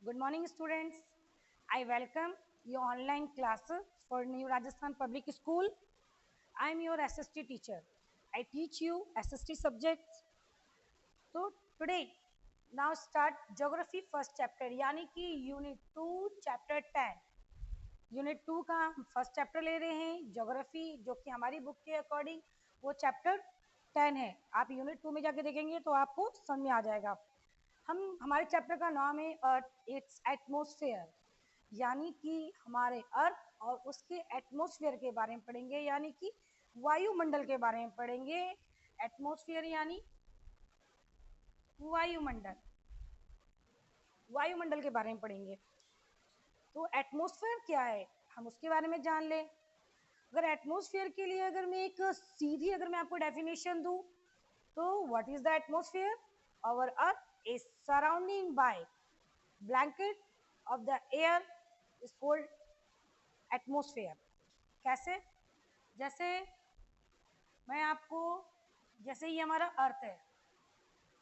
Good morning, students. I welcome your online classes for New Rajasthan Public School. I am your SST teacher. I teach you SST subjects. So today, now start Geography first chapter यानी कि Unit 2 Chapter 10. Unit 2 का हम first chapter ले रहे हैं geography, जो कि हमारी बुक के अकॉर्डिंग वो चैप्टर 10 है। आप यूनिट 2 में जाके देखेंगे तो आपको समझ में आ जाएगा। हम हमारे चैप्टर का नाम है अर्थ इट्स एटमॉस्फेयर, यानी कि हमारे अर्थ और उसके एटमॉस्फेयर के बारे में पढ़ेंगे, यानी कि वायुमंडल के बारे में पढ़ेंगे। एटमॉस्फेयर यानी वायुमंडल, वायुमंडल के बारे में पढ़ेंगे। तो एटमॉस्फेयर क्या है हम उसके बारे में जान ले। अगर एटमॉस्फेयर के लिए अगर मैं एक सीधी अगर मैं आपको डेफिनेशन दूं तो what is the atmosphere? Our earth is surrounding by blanket of the air is called atmosphere. कैसे? जैसे मैं आपको, जैसे ये हमारा अर्थ है,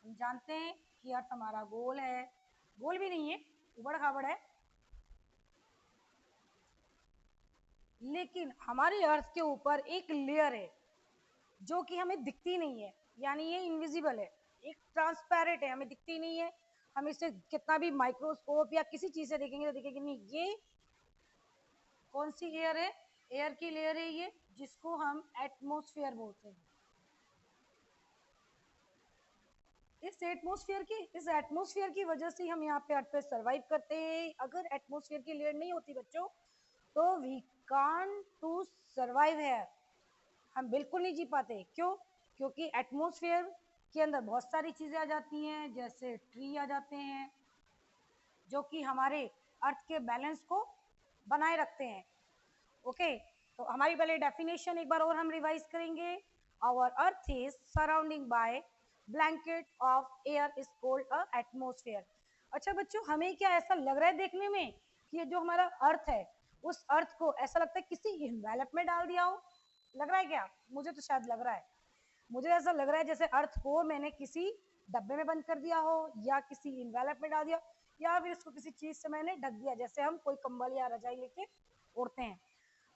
हम जानते हैं कि अर्थ हमारा गोल है, गोल भी नहीं है, उबड़ खाबड़ है, लेकिन हमारे अर्थ के ऊपर एक लेयर है जो कि हमें दिखती नहीं है, यानी ये इनविजिबल है, एक ट्रांसपेरेंट है, हमें दिखती नहीं है। हम इसे कितना भी माइक्रोस्कोप या किसी चीज से देखेंगे तो देखेंगे नहीं। ये कौन सी एयर है? एयर की लेयर है ये, जिसको हम एटमॉस्फेयर बोलते हैं। इस एटमॉस्फेयर की वजह से हम यहाँ पे अर्थ पे सरवाइव करते हैं। अगर एटमॉस्फेयर की लेयर नहीं होती बच्चों तो वी कांट टू सरवाइव है, हम बिल्कुल नहीं जी पाते। क्यों? क्योंकि एटमॉस्फेयर के अंदर बहुत सारी चीजें आ जाती हैं, जैसे ट्री आ जाते हैं जो कि हमारे अर्थ के बैलेंस को बनाए रखते हैं। ओके, तो हमारी पहले डेफिनेशन एक बार और हम रिवाइज करेंगे। Our earth is surrounding by blanket of air is called a atmosphere. अच्छा बच्चों, हमें क्या ऐसा लग रहा है देखने में कि ये जो हमारा अर्थ है, उस अर्थ को ऐसा लगता है किसी इन्वेलप में डाल दिया हो? लग रहा है क्या? मुझे तो शायद लग रहा है, मुझे ऐसा लग रहा है जैसे अर्थ को मैंने किसी डब्बे में बंद कर दिया हो, या किसी इन्वेलप में डाल दिया, या फिर इसको किसी चीज से मैंने ढक दिया, जैसे हम कोई कंबल या रजाई लेके ओढ़ते हैं।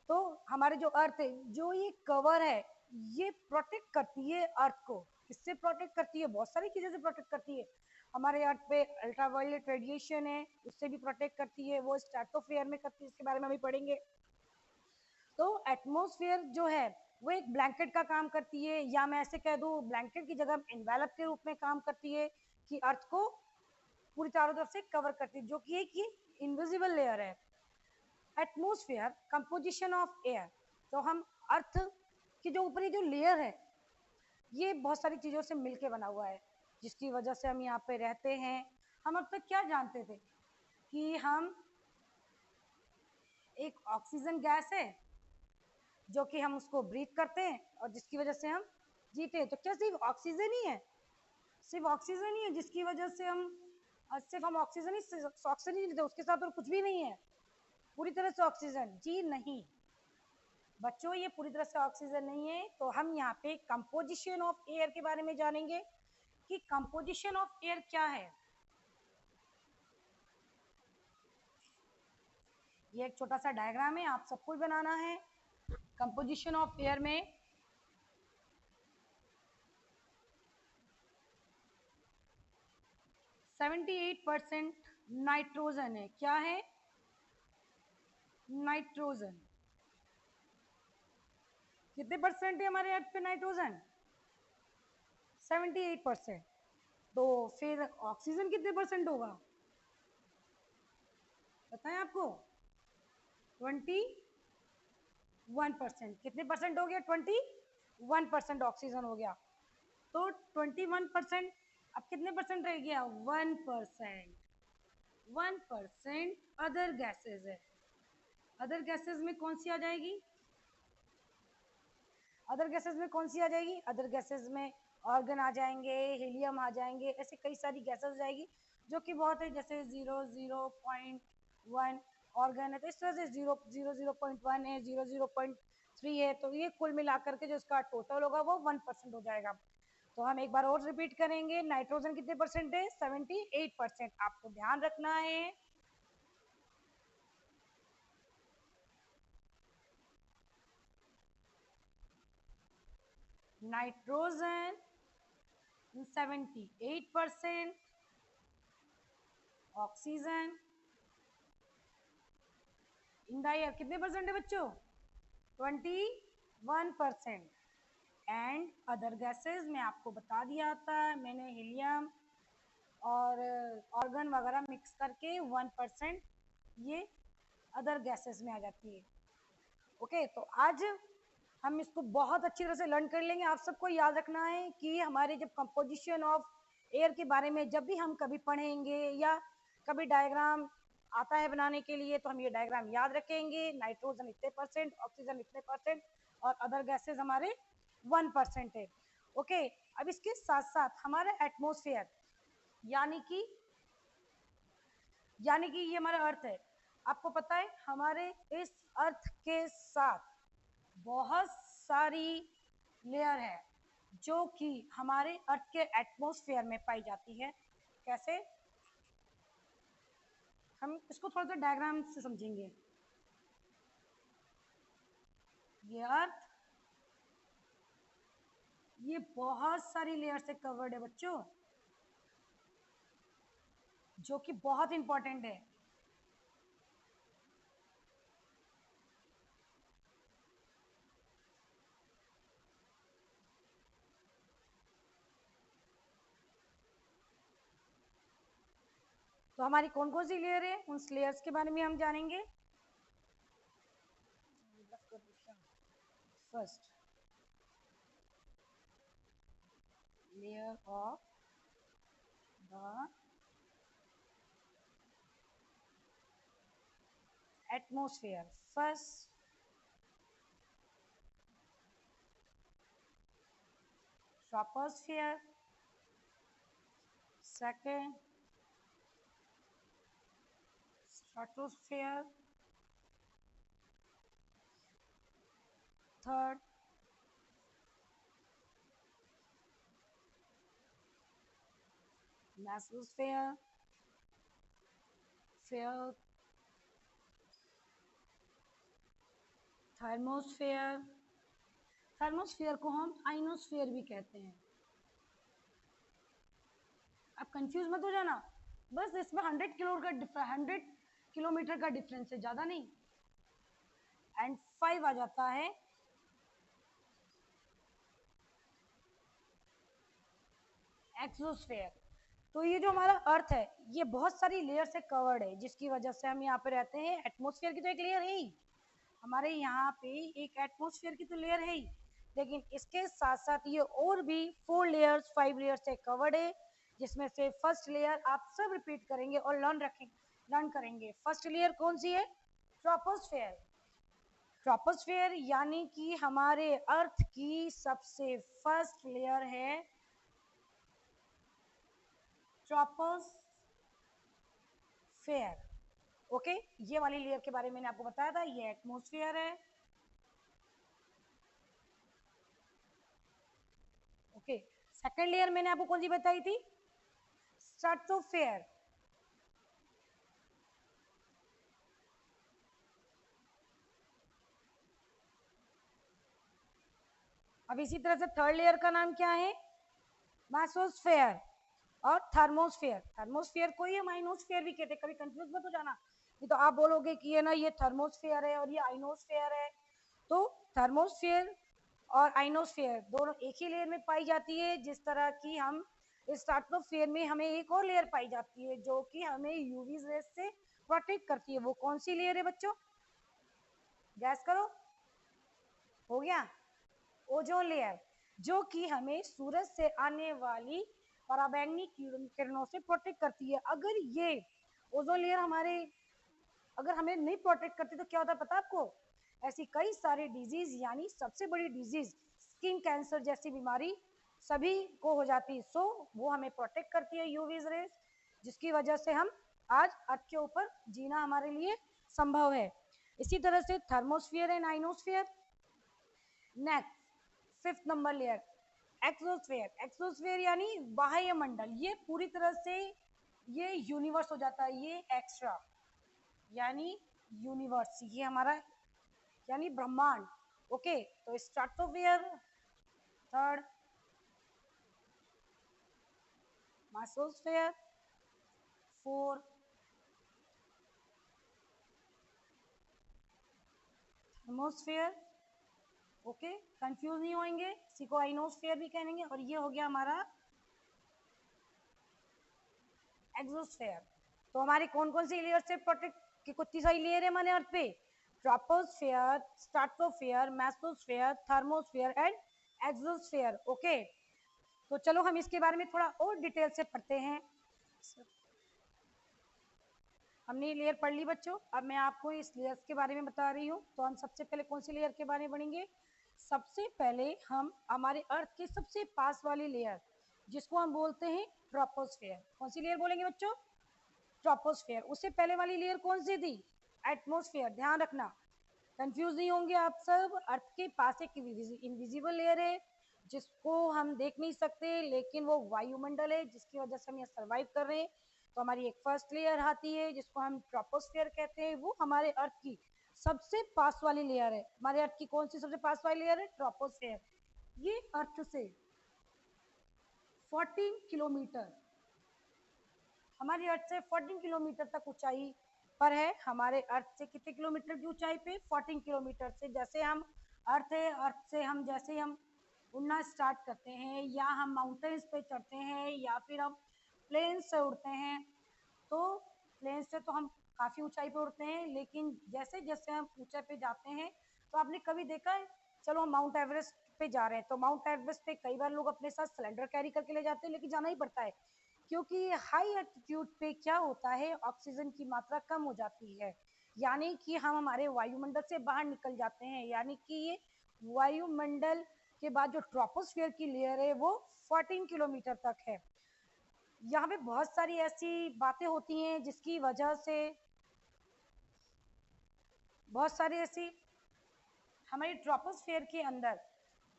तो हमारे जो अर्थ है, जो ये कवर है, ये प्रोटेक्ट करती है अर्थ को। किससे प्रोटेक्ट करती है? बहुत सारी चीजों से प्रोटेक्ट करती है। हमारे अर्थ पे अल्ट्रावायलेट रेडिएशन है, उससे भी प्रोटेक्ट करती है। वो स्ट्रेटोस्फेयर में करती है, इसके बारे में अभी पढ़ेंगे। तो एटमॉस्फेयर जो है वो एक ब्लैंकेट का काम करती है, या मैं ऐसे कह दूं ब्लैंकेट की जगह एनवेलप के रूप में काम करती है, कि अर्थ को पूरी चारों तरफ से कवर करती है, जो कि एक ये इनविजिबल लेयर है। एटमॉस्फेयर कंपोजिशन ऑफ एयर, तो हम अर्थ की जो ऊपरी जो लेयर है, ये बहुत सारी चीजों से मिलके बना हुआ है, जिसकी वजह से हम यहाँ पे रहते हैं। हम अब तक क्या जानते थे कि हम एक ऑक्सीजन गैस है जो कि हम उसको ब्रीथ करते हैं और जिसकी वजह से हम जीते हैं। तो क्या सिर्फ ऑक्सीजन ही है? सिर्फ ऑक्सीजन ही है जिसकी वजह से हम सिर्फ हम ऑक्सीजन ही लेते, उसके साथ और कुछ भी नहीं है? पूरी तरह से ऑक्सीजन? जी नहीं बच्चों, ये पूरी तरह से ऑक्सीजन नहीं है। तो हम यहाँ पे कंपोजिशन ऑफ एयर के बारे में जानेंगे कि कंपोजिशन ऑफ एयर क्या है। ये एक छोटा सा डायग्राम है, आप सबको बनाना है। कंपोजिशन ऑफ एयर में 78% नाइट्रोजन है। क्या है? नाइट्रोजन। कितने परसेंट है हमारे अर्थ पे नाइट्रोजन? 78%। तो फिर ऑक्सीजन कितने परसेंट होगा बताएं आपको? 21%। कितने परसेंट हो गया? 21% ऑक्सीजन हो गया। तो 21%, अब कितने परसेंट रह गया? 1%। 1% अदर गैसेज है। अदर गैसेज में कौन सी आ जाएगी? अदर गैसेज में कौन सी आ जाएगी? अदर गैसेज में ऑर्गन आ जाएंगे, हीलियम आ जाएंगे, ऐसे कई सारी गैसेज आ जाएगी जो कि बहुत है, जैसे 0.1 ऑर्गन है, तो इस तरह से 0.1 है, 0.3 है, तो ये कुल मिलाकर के जो इसका टोटल होगा वो 1% हो जाएगा। तो हम एक बार और रिपीट करेंगे, नाइट्रोजन कितने परसेंट है? 78%। आपको ध्यान रखना है nitrogen 78%, oxygen in the air कितने परसेंट है बच्चों? 21%। एंड अदर गैसेस में आपको बता दिया था मैंने, हीलियम और ऑर्गन वगैरह मिक्स करके 1% ये अदर गैसेस में आ जाती है। ओके, तो आज हम इसको बहुत अच्छी तरह से लर्न कर लेंगे। आप सबको याद रखना है कि हमारे जब कंपोजिशन ऑफ एयर के बारे में जब भी हम कभी पढ़ेंगे या कभी डायग्राम आता है बनाने के लिए, तो हम ये डायग्राम याद रखेंगे। नाइट्रोजन इतने परसेंट, ऑक्सीजन इतने परसेंट और अदर गैसेस हमारे 1% है। ओके, अब इसके साथ साथ हमारा एटमोसफेयर यानी कि ये हमारा अर्थ है। आपको पता है हमारे इस अर्थ के साथ बहुत सारी लेयर है जो कि हमारे अर्थ के एटमॉस्फेयर में पाई जाती है। कैसे? हम इसको थोड़ा सा डायग्राम से समझेंगे। ये अर्थ ये बहुत सारी लेयर से कवर्ड है बच्चों, जो कि बहुत इंपॉर्टेंट है। तो हमारी कौन कौन सी लेयर है, उन लेयर्स के बारे में हम जानेंगे। First, layer of the atmosphere. First, troposphere. Second, stratosphere. Third, mesosphere. Fourth, thermosphere. Thermosphere को हम आइनोस्फेयर भी कहते हैं। अब कंफ्यूज मत हो जाना, बस इसमें 100 किलोमीटर का डिफरेंस है, ज्यादा नहीं। एंड 5 आ जाता है एक्सोस्फेयर। तो ये जो हमारा अर्थ है ये बहुत सारी लेयर से कवर्ड है, जिसकी वजह से हम यहाँ पे रहते हैं। एटमोस्फेयर की तो एक लेयर है ही, हमारे यहाँ पे एक एटमोस्फेयर की तो लेयर है ही, लेकिन इसके साथ साथ ये और भी 4 लेयर्स 5 लेयर्स से कवर्ड है, जिसमें से फर्स्ट लेयर आप सब रिपीट करेंगे और लर्न करेंगे। फर्स्ट लेयर कौन सी है? ट्रोपोस्फेयर। ट्रोपोस्फेयर यानी कि हमारे अर्थ की सबसे फर्स्ट लेयर है ट्रोपोस्फेयर। ओके, ये वाली लेयर के बारे में मैंने आपको बताया था, ये एटमोस्फेयर है। ओके, सेकंड लेयर मैंने आपको कौन सी बताई थी? स्ट्रेटोस्फेयर। अब इसी तरह से थर्ड लेयर का नाम क्या है? मेसोस्फेयर और थर्मोस्फेयर। थर्मोस्फेयर को ही हम आइनोस्फेयर भी कहते हैं, कभी कंफ्यूज मत हो जाना, नहीं तो आप बोलोगे कि ये ना ये थर्मोस्फेयर है और ये आइनोस्फेयर है। तो थर्मोस्फेयर और आइनोस्फेयर दोनों एक ही लेयर में पाई जाती है। जिस तरह की हम स्ट्रेटोस्फेयर में हमें एक और लेयर पाई जाती है जो कि हमें यूवी रेज से प्रोटेक्ट करती है। वो कौन सी लेयर है बच्चों? गैस करो, हो गया? ओजोन लेयर, जो कि हमें सूरज से आने वाली पराबैंगनी किरणों से प्रोटेक्ट करती है। अगर ये ओजोन लेयर अगर हमें नहीं प्रोटेक्ट करती तो क्या होता है पता है आपको? ऐसी कई सारी डिजीज, यानी सबसे बड़ी डिजीज स्किन कैंसर जैसी बीमारी सभी को हो जाती है। सो वो हमें प्रोटेक्ट करती है यूवी रेज, जिसकी वजह से हम आज अर्थ के ऊपर जीना हमारे लिए संभव है। इसी तरह से thermosphere and ionosphere. Next, fifth number layer exosphere. Exosphere यानी बाह्य मंडल, ये पूरी तरह से ये यूनिवर्स हो जाता है, ये एक्स्ट्रा यानी यूनिवर्स, ये हमारा यानी ब्रह्मांड। ओके, तो stratosphere third mesosphere, fourth thermosphere. Okay, confuse नहीं होंगे, इसी को आइनोस्फेयर भी कहेंगे। और ये हो गया हमारा एक्सोस्फेयर। तो हमारी कौन कौन सी लेयर से प्रोटेक्ट की कितनी सारी लेयर है हमारे अर्थ पे? Troposphere, stratosphere, mesosphere, thermosphere and exosphere. Okay, तो चलो हम इसके बारे में थोड़ा और डिटेल से पढ़ते हैं। हमने ये लेयर पढ़ ली बच्चों, अब मैं आपको इस लेयर्स के बारे में बता रही हूँ। तो हम सबसे पहले कौन सी लेयर के बारे में पढ़ेंगे? सबसे पहले हम हमारे अर्थ के सबसे पास वाली लेयर जिसको हम बोलते हैं ट्रोपोस्फेयर। कौन सी लेयर बोलेंगे बच्चों? ट्रोपोस्फेयर। उससे पहले वाली लेयर कौन सी थी? एटमोस्फेयर। ध्यान रखना, कंफ्यूज नहीं होंगे आप सब। अर्थ के पास एक इनविजिबल लेयर है जिसको हम देख नहीं सकते, लेकिन वो वायुमंडल है जिसकी वजह से हम यहाँ सर्वाइव कर रहे हैं। तो हमारी एक फर्स्ट लेयर आती है जिसको हम ट्रोपोस्फेयर कहते हैं, वो हमारे अर्थ की सबसे पास वाली लेयर है। हमारे अर्थ की कौन सी सबसे पास वाली लेयर है? ट्रोपोस्फेयर। ये अर्थ से 14 किलोमीटर, हमारी अर्थ से 14 किलोमीटर तक ऊंचाई पर है। हमारे अर्थ से कितने किलोमीटर की ऊंचाई पे? 14 किलोमीटर से। जैसे हम अर्थ है, अर्थ से हम जैसे हम उड़ना स्टार्ट करते हैं, या हम माउंटेन्स पे चढ़ते हैं, या फिर हम प्लेन से उड़ते हैं, तो प्लेन से तो हम काफ़ी ऊंचाई पे उड़ते हैं, लेकिन जैसे जैसे हम ऊंचाई पे जाते हैं, तो आपने कभी देखा है, चलो हम माउंट एवरेस्ट पे जा रहे हैं, तो माउंट एवरेस्ट पे कई बार लोग अपने साथ सिलेंडर कैरी करके ले जाते हैं, लेकिन जाना ही पड़ता है, क्योंकि हाई एल्टीट्यूड पे क्या होता है, ऑक्सीजन की मात्रा कम हो जाती है, यानी कि हम हमारे वायुमंडल से बाहर निकल जाते हैं। यानी कि ये वायुमंडल के बाद जो ट्रोपोस्फेयर की लेयर है वो 14 किलोमीटर तक है। यहाँ पे बहुत सारी ऐसी बातें होती हैं जिसकी वजह से बहुत सारी ऐसी हमारी ट्रोपोस्फेयर के अंदर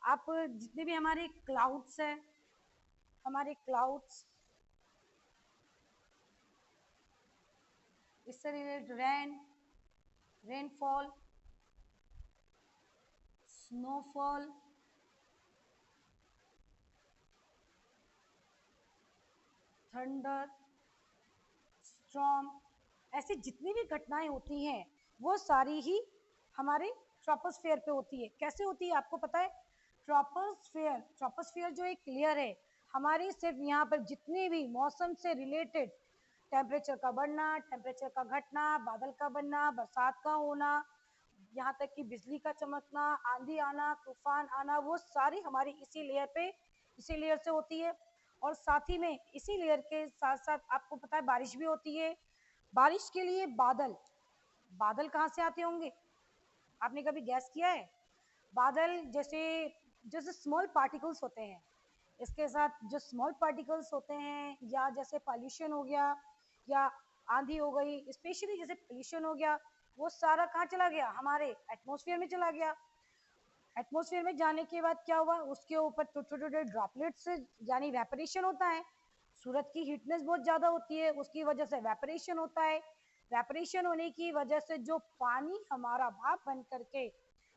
आप जितने भी हमारे क्लाउड्स हैं, हमारे क्लाउड्स, इससे related rainfall, snowfall, thunder, storm, ऐसी जितनी भी घटनाएं होती हैं वो सारी ही हमारे ट्रोपोस्फेयर पे होती है। कैसे होती है आपको पता है? ट्रोपोस्फेयर जो एक लेयर है, हमारे सिर्फ यहाँ पर जितने भी मौसम से रिलेटेड, टेम्परेचर का बढ़ना, टेम्परेचर का घटना, बादल का बनना, बरसात का होना, यहाँ तक कि बिजली का चमकना, आंधी आना, तूफान आना, वो सारी हमारी इसी लेयर पे, इसी लेयर से होती है। और साथ ही में इसी लेयर के साथ साथ आपको पता है बारिश भी होती है। बारिश के लिए बादल, बादल कहाँ से आते होंगे? आपने कभी गैस किया है? बादल जैसे जैसे स्मॉल पार्टिकल्स होते हैं, इसके साथ जो स्मॉल पार्टिकल्स होते हैं, या जैसे पॉल्यूशन हो गया, या आंधी हो गई, स्पेशली जैसे पोल्यूशन हो गया, वो सारा कहाँ चला गया? हमारे एटमॉस्फेयर में चला गया। एटमॉस्फेयर में जाने के बाद क्या हुआ? उसके ऊपर छोटे छोटे ड्रॉपलेट्स यानी वेपरेशन होता है। सूरज की हीटनेस बहुत ज़्यादा होती है, उसकी वजह से वेपरेशन होता है। वेपरेशन होने की वजह से जो पानी हमारा भाप बन करके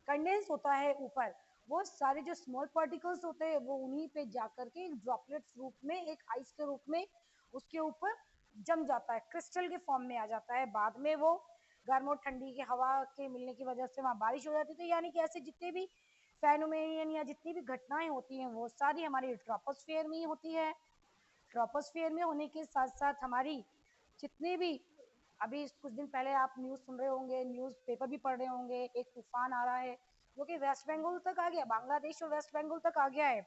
कंडेंस होता है ऊपर, वो सारे जो स्मॉल पार्टिकल्स होते हैं वो उन्हीं पे जा करके एक ड्रॉपलेट्स रूप में, एक आइस के रूप में उसके ऊपर जम जाता है, क्रिस्टल के फॉर्म में आ जाता है। बाद में वो गर्म और ठंडी की हवा के मिलने की वजह से वहाँ बारिश हो जाती है। तो यानी कि ऐसे जितने भी फेनोमेन या जितनी भी घटनाएं होती हैं वो सारी हमारी ट्रोपोस्फेयर में ही होती है। ट्रोपोस्फेयर में होने के साथ साथ हमारी जितने भी, अभी कुछ दिन पहले आप न्यूज़ सुन रहे होंगे, न्यूज़ पेपर भी पढ़ रहे होंगे, एक तूफान आ रहा है जो कि वेस्ट बंगाल तक आ गया, बांग्लादेश और वेस्ट बंगाल तक आ गया है।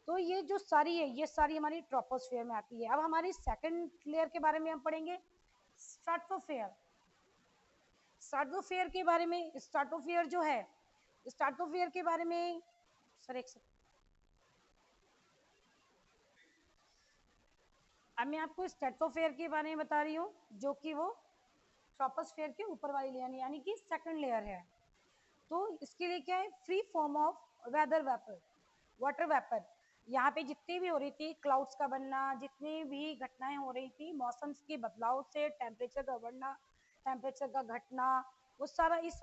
तो ये जो सारी है, ये सारी हमारी ट्रोपोस्फेयर में आती है। अब हमारी सेकंड लेयर के बारे में हम पढ़ेंगे, स्ट्रेटोस्फेयर। स्ट्रेटोस्फेयर के बारे में, स्ट्रेटोस्फेयर जो है, स्ट्रेटोस्फेयर के बारे में सर एक सेकंड, अब मैं आपको स्ट्रेटोस्फेयर के बारे में बता रही हूँ, जो कि वो ट्रोपोस्फेयर के ऊपर वाली लेयर यानी कि सेकंड लेयर है। तो इसके लिए क्या है? Free form of weather vapour, water vapour. यहाँ पे जितनी भी हो रही थी क्लाउड्स का बनना, जितनी भी घटनाएं हो रही थी मौसम के बदलाव से, टेम्परेचर का बढ़ना, टेम्परेचर का घटना, वो सारा इस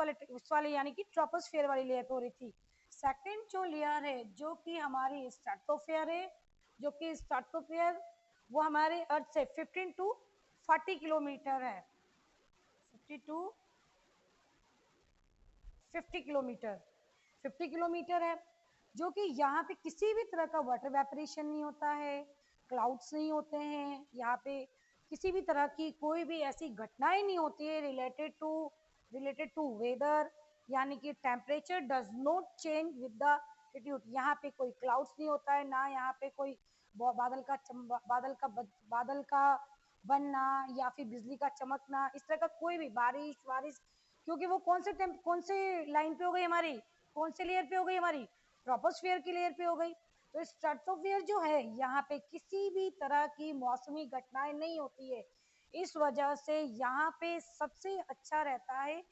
वाले यानी कि ट्रोपोस्फेयर वाली लेयर पे हो रही थी। सेकंड जो लेयर है जो कि हमारी स्ट्रेटोस्फेयर है, जो कि स्ट्रेटोस्फेयर वो हमारे अर्थ से 15 टू 40 किलोमीटर है, 50 टू 50 किलोमीटर, 50 किलोमीटर है, जो कि यहाँ पे किसी भी तरह का वाटर वेपरेशन नहीं होता है, क्लाउड्स नहीं होते हैं, यहाँ पे किसी भी तरह की कोई भी ऐसी घटनाएं नहीं होती है रिलेटेड टू वेदर, यानी कि temperature does not change with the altitude. यहाँ पे कोई क्लाउड्स नहीं होता है, ना यहाँ पे कोई बादल का बनना या फिर बिजली का चमकना, इस तरह का कोई भी बारिश वारिश, क्योंकि वो कौन से लाइन पे हो गई हमारी, कौन से लेयर पे हो गई हमारी, ट्रोपोस्फियर की लेयर पे हो गई। तो स्ट्रेटोस्फियर जो है यहाँ पे किसी भी तरह की मौसमी घटनाएं नहीं होती है, इस वजह से यहाँ पे सबसे अच्छा रहता है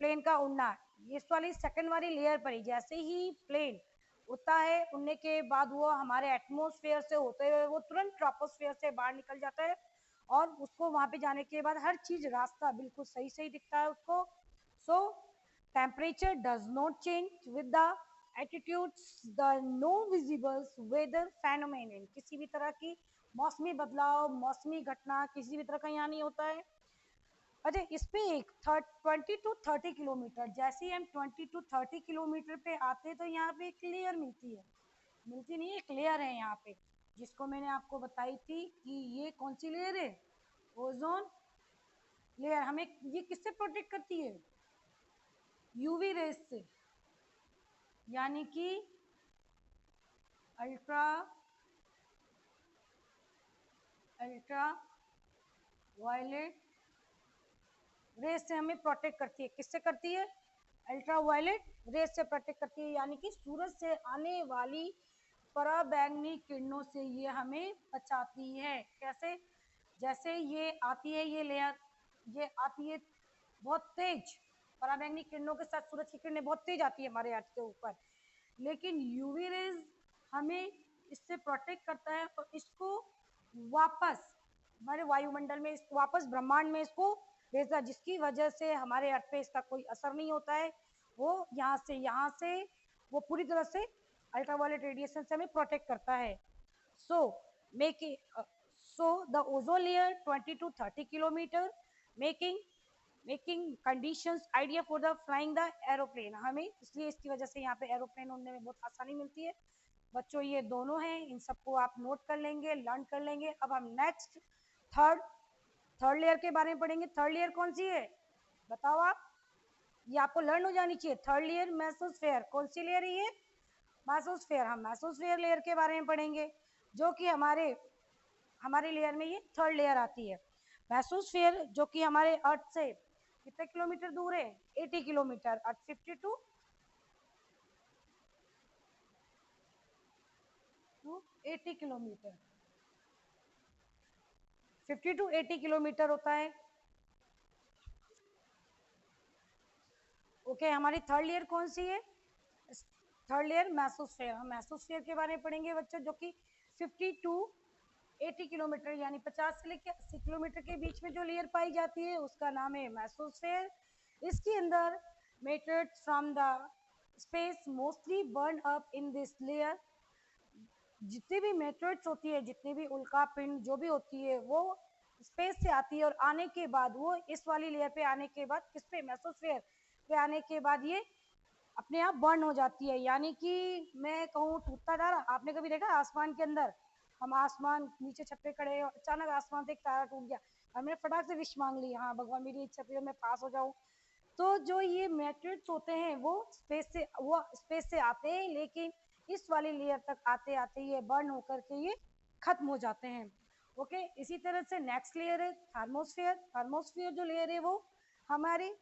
प्लेन का उड़ना। इस वाली सेकंड वाली लेयर पर ही जैसे ही प्लेन उड़ता है, उड़ने के बाद वो हमारे एटमॉस्फेयर से होते हुए वो तुरंत ट्रोपोस्फियर से बाहर निकल जाता है, और उसको वहां पे जाने के बाद हर चीज रास्ता बिल्कुल सही सही दिखता है उसको। So temperature does not change with the altitudes, the no visible weather phenomenon, किसी भी तरह की मौसमी बदलाव, मौसमी घटना किसी भी तरह का यहाँ नहीं होता है। अच्छा, इस पे एक 20 टू 30 किलोमीटर, जैसे ही हम 20 टू 30 किलोमीटर पे आते हैं तो यहाँ पे एक लेयर मिलती है, मिलती नहीं, एक लेयर है यहाँ पे, जिसको मैंने आपको बताई थी कि ये कौन सी लेयर है, ओजोन लेयर। हमें ये किससे प्रोटेक्ट करती है, यूवी रेस से, यानी कि अल्ट्रा अल्ट्रा वायलेट रेस से हमें प्रोटेक्ट करती है। किससे करती है, अल्ट्रा वायलेट रेस से प्रोटेक्ट करती है, यानी कि सूरज से आने वाली पराबैंगनी किरणों से ये हमें बचाती है। कैसे, जैसे ये आती है, ये लेयर ये आती है बहुत तेज, पराबैंगनी किरणों के साथ सूरज की किरणें बहुत तेज आती है हमारे अर्थ के ऊपर, लेकिन यूवी रेज हमें इससे प्रोटेक्ट करता है और इसको वापस हमारे वायुमंडल में, वापस ब्रह्मांड में इसको भेजता, जिसकी वजह से हमारे अर्थ पे इसका कोई असर नहीं होता है। वो यहाँ से वो पूरी तरह से अल्ट्रावायलेट रेडिएशन से हमें प्रोटेक्ट करता है। So the ozone layer 20 to 30 kilometre making conditions idea for the flying the aeroplane, हमें इसलिए इसकी वजह से यहाँ पे एरोप्लेन उड़ने में बहुत आसानी मिलती है। बच्चों ये दोनों हैं, इन सबको आप नोट कर लेंगे, लर्न कर लेंगे। अब हम नेक्स्ट थर्ड लेयर के बारे में पढ़ेंगे। थर्ड लेयर कौन सी है, बताओ आप, ये आपको लर्न हो जानी चाहिए। थर्ड लेयर मेसोस्फेयर, कौन सी लेयर है ये, मेसोस्फेयर। हम मेसोस्फेयर लेयर के बारे में पढ़ेंगे, जो कि हमारे लेयर में ये थर्ड लेयर आती है। मेसोस्फेयर जो कि हमारे अर्थ से कितने किलोमीटर दूर है, 80 kilometre, earth 50 to 80 kilometre, 50 to 80 kilometre होता है। ओके, हमारी थर्ड लेयर कौन सी है, थर्ड लेयर मेसोस्फेयर। हम मेसोस्फेयर के बारे में पढ़ेंगे बच्चों, जो कि 50 टू 80 किलोमीटर यानी 50 से लेकर 80 किलोमीटर के बीच में जो लेयर पाई जाती है उसका नाम है मेसोस्फेयर। इसके अंदर matters from the space mostly burn up in this layer, जितनी भी मेटर्स होती है, जितनी भी उल्का पिंड जो भी होती है, वो स्पेस से आती है और आने के बाद वो इस वाली लेयर पे आने के बाद, किस पे, मेसोस्फेयर पे आने के बाद ये अपने आप बर्न हो जाती है। यानी कि मैं कहूँ टूटता तारा, आपने कभी देखा आसमान के अंदर, हम आसमान नीचे छत पे खड़े, अचानक आसमान से एक तारा टूट गया, हमने फटाक से विश मांग ली, हाँ भगवान मेरी इच्छा थी मैं पास हो जाऊं। तो जो ये मेटेरियल्स होते हैं वो स्पेस से आते हैं, लेकिन इस वाली लेयर तक आते आते ये बर्न होकर के ये खत्म हो जाते हैं। ओके, इसी तरह से नेक्स्ट लेयर है थर्मोस्फेयर। थर्मोस्फेयर जो लेयर है वो हमारे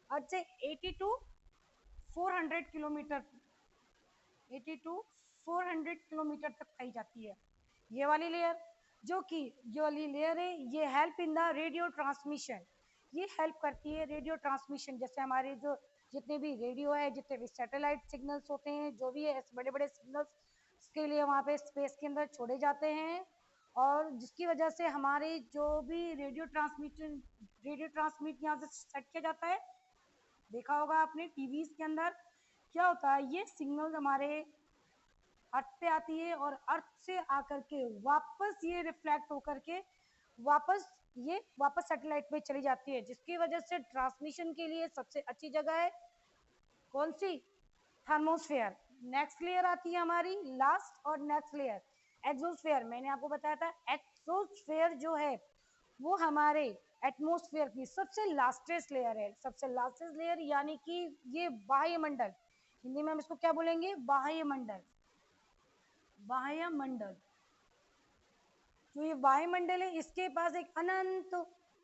अर्थ से 80 टू 400 किलोमीटर, 80 टू 400 किलोमीटर तक पाई जाती है ये वाली लेयर। जो वाली लेयर है ये help in the radio transmission, ये हेल्प करती है रेडियो ट्रांसमिशन, जैसे हमारे जो जितने भी रेडियो है, जितने भी सैटेलाइट सिग्नल्स होते हैं, जो भी है बड़े बड़े सिग्नल्स के लिए वहाँ पे स्पेस के अंदर छोड़े जाते हैं, और जिसकी वजह से हमारे जो भी रेडियो ट्रांसमिट यहाँ से सेट किया जाता है, देखा होगा आपने टीवीज के अंदर क्या होता है, ये सिग्नल हमारे अर्थ पे आती है और अर्थ से आकर के वापस ये रिफ्लेक्ट होकर के वापस सैटेलाइट में चली जाती है, जिसकी वजह से ट्रांसमिशन के लिए सबसे अच्छी जगह है कौन सी, थर्मोस्फेयर। नेक्स्ट लेयर आती है हमारी लास्ट और नेक्स्ट लेयर एक्सोस्फेयर। मैंने आपको बताया था एक्सोस्फेयर जो है वो हमारे एटमॉस्फेयर की सबसे लास्टेस्ट लेयर है, सबसे लास्टेस्ट लेयर, यानी कि ये बाह्य मंडल, हिंदी में हम इसको क्या बोलेंगे, बाह्य मंडल। बाह्य मंडल, जो ये वायुमंडल है इसके पास एक अनंत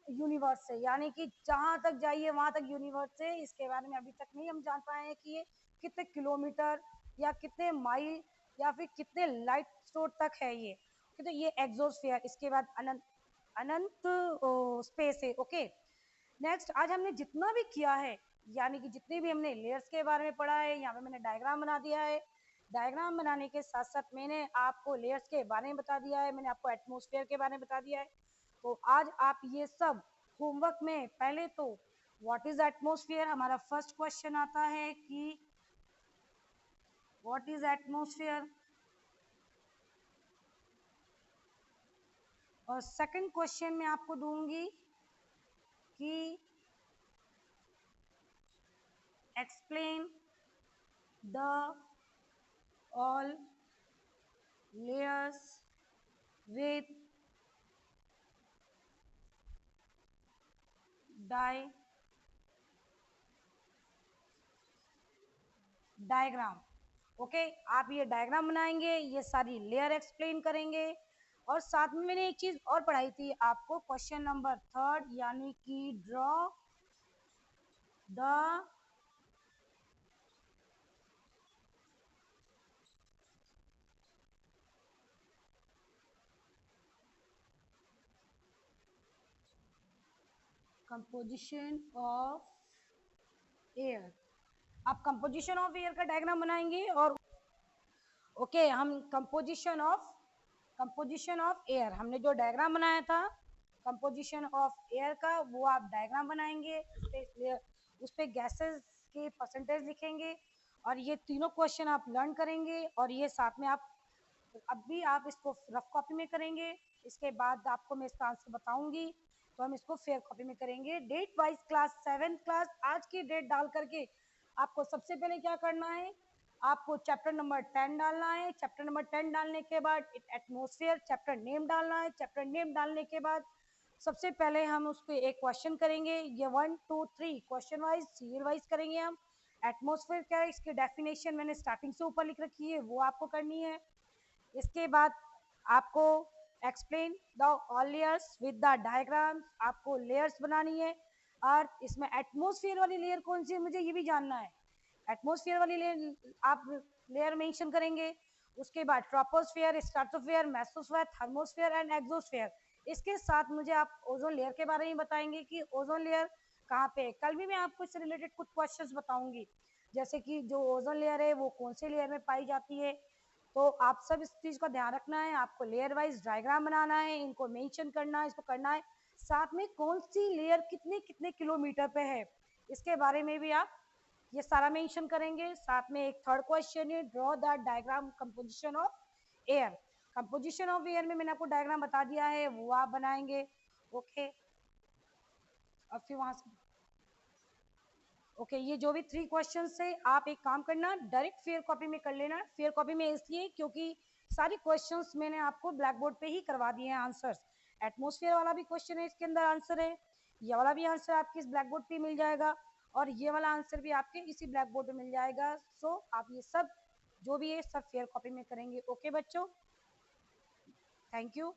यूनिवर्स है, यानी कि जहां तक जाइए वहां तक यूनिवर्स है। इसके बारे में अभी तक नहीं हम जान पाए हैं कि ये कितने किलोमीटर या कितने माइल या फिर कितने लाइट स्टोर तक है ये। तो ये एक्सोस्फीयर, इसके बाद अनंत अनंत स्पेस है। ओके, नेक्स्ट आज हमने जितना भी किया है, यानी कि जितने भी हमने लेयर्स के बारे में पढ़ा है, यहाँ पे मैंने डायग्राम बना दिया है। डायग्राम बनाने के साथ साथ मैंने आपको लेयर्स के बारे में बता दिया है, मैंने आपको एटमॉस्फेयर के बारे में बता दिया है। तो आज आप ये सब होमवर्क में पहले तो व्हाट इज एटमॉस्फेयर, हमारा फर्स्ट क्वेश्चन आता है कि व्हाट इज एटमॉस्फेयर, और सेकंड क्वेश्चन में आपको दूंगी कि explain the all layers with diagram. Okay, आप ये डायग्राम बनाएंगे, ये सारी लेयर एक्सप्लेन करेंगे, और साथ में मैंने एक चीज और पढ़ाई थी आपको, क्वेश्चन नंबर 3, यानी कि draw the composition of air. आप कंपोजिशन ऑफ एयर का डायग्राम बनाएंगे, और ओके हम कंपोजिशन ऑफ एयर, हमने जो डायग्राम बनाया था कंपोजिशन ऑफ एयर का, वो आप डायग्राम बनाएंगे, उस पे गैसेस के परसेंटेज लिखेंगे, और ये तीनों क्वेश्चन आप लर्न करेंगे, और ये साथ में आप अब भी आप इसको रफ कॉपी में करेंगे। इसके बाद आपको मैं इसका आंसर बताऊंगी, तो हम इसको फेयर कॉपी में करेंगे। Date wise class 7th class, आज की डेट डाल करके आपको सबसे पहले क्या करना है, आपको चैप्टर नंबर 10 डालना है। चैप्टर नंबर 10 डालने के बाद एटमॉस्फेयर चैप्टर नेम डालना है। चैप्टर नेम डालने के बाद सबसे पहले हम उस पर एक क्वेश्चन करेंगे, ये 1 2 3 क्वेश्चन वाइज सीरियल वाइज करेंगे हम। एटमॉस्फेयर क्या है, इसकी डेफिनेशन मैंने स्टार्टिंग से ऊपर लिख रखी है, वो आपको करनी है। इसके बाद आपको explain the all layers with the diagrams, आपको लेयर्स बनानी है। और इसमें एटमॉस्फेयर वाली लेयर कौन सी है मुझे ये भी जानना है, एटमॉस्फेयर वाली लेयर आप लेयर मेंशन करेंगे। उसके बाद troposphere, stratosphere, mesosphere, thermosphere and exosphere. इसके साथ मुझे आप ओजोन लेयर के बारे में बताएंगे कि ओजोन लेयर कहाँ पे है। कल भी मैं आपको इससे रिलेटेड कुछ क्वेश्चंस बताऊंगी, जैसे कि जो ओजोन लेयर है वो कौन से लेयर में पाई जाती है। तो आप सब इस चीज का ध्यान रखना है, आपको लेयर वाइज डायग्राम बनाना है, इनको मेंशन करना है, इसको करना है। साथ में कौन सी लेयर कितने कितने किलोमीटर पे है, इसके बारे में भी आप ये सारा मेंशन करेंगे। साथ में एक थर्ड क्वेश्चन है, draw the diagram composition of air. Composition of air में मैंने आपको डायग्राम बता दिया है, वो आप बनाएंगे। ओके, और फिर वहां से ओके ये जो भी 3 क्वेश्चन है, आप एक काम करना डायरेक्ट फेयर कॉपी में कर लेना। फेयर कॉपी में इसलिए क्योंकि सारे क्वेश्चंस मैंने आपको ब्लैक बोर्ड पे ही करवा दिए हैं आंसर्स। एटमॉस्फेयर वाला भी क्वेश्चन है, इसके अंदर आंसर है, ये वाला भी आंसर आपके इस ब्लैक बोर्ड पे मिल जाएगा, और ये वाला आंसर भी आपके इसी ब्लैक बोर्ड पे मिल जाएगा। सो आप ये सब जो भी है सब फेयर कॉपी में करेंगे। ओके बच्चों, थैंक यू।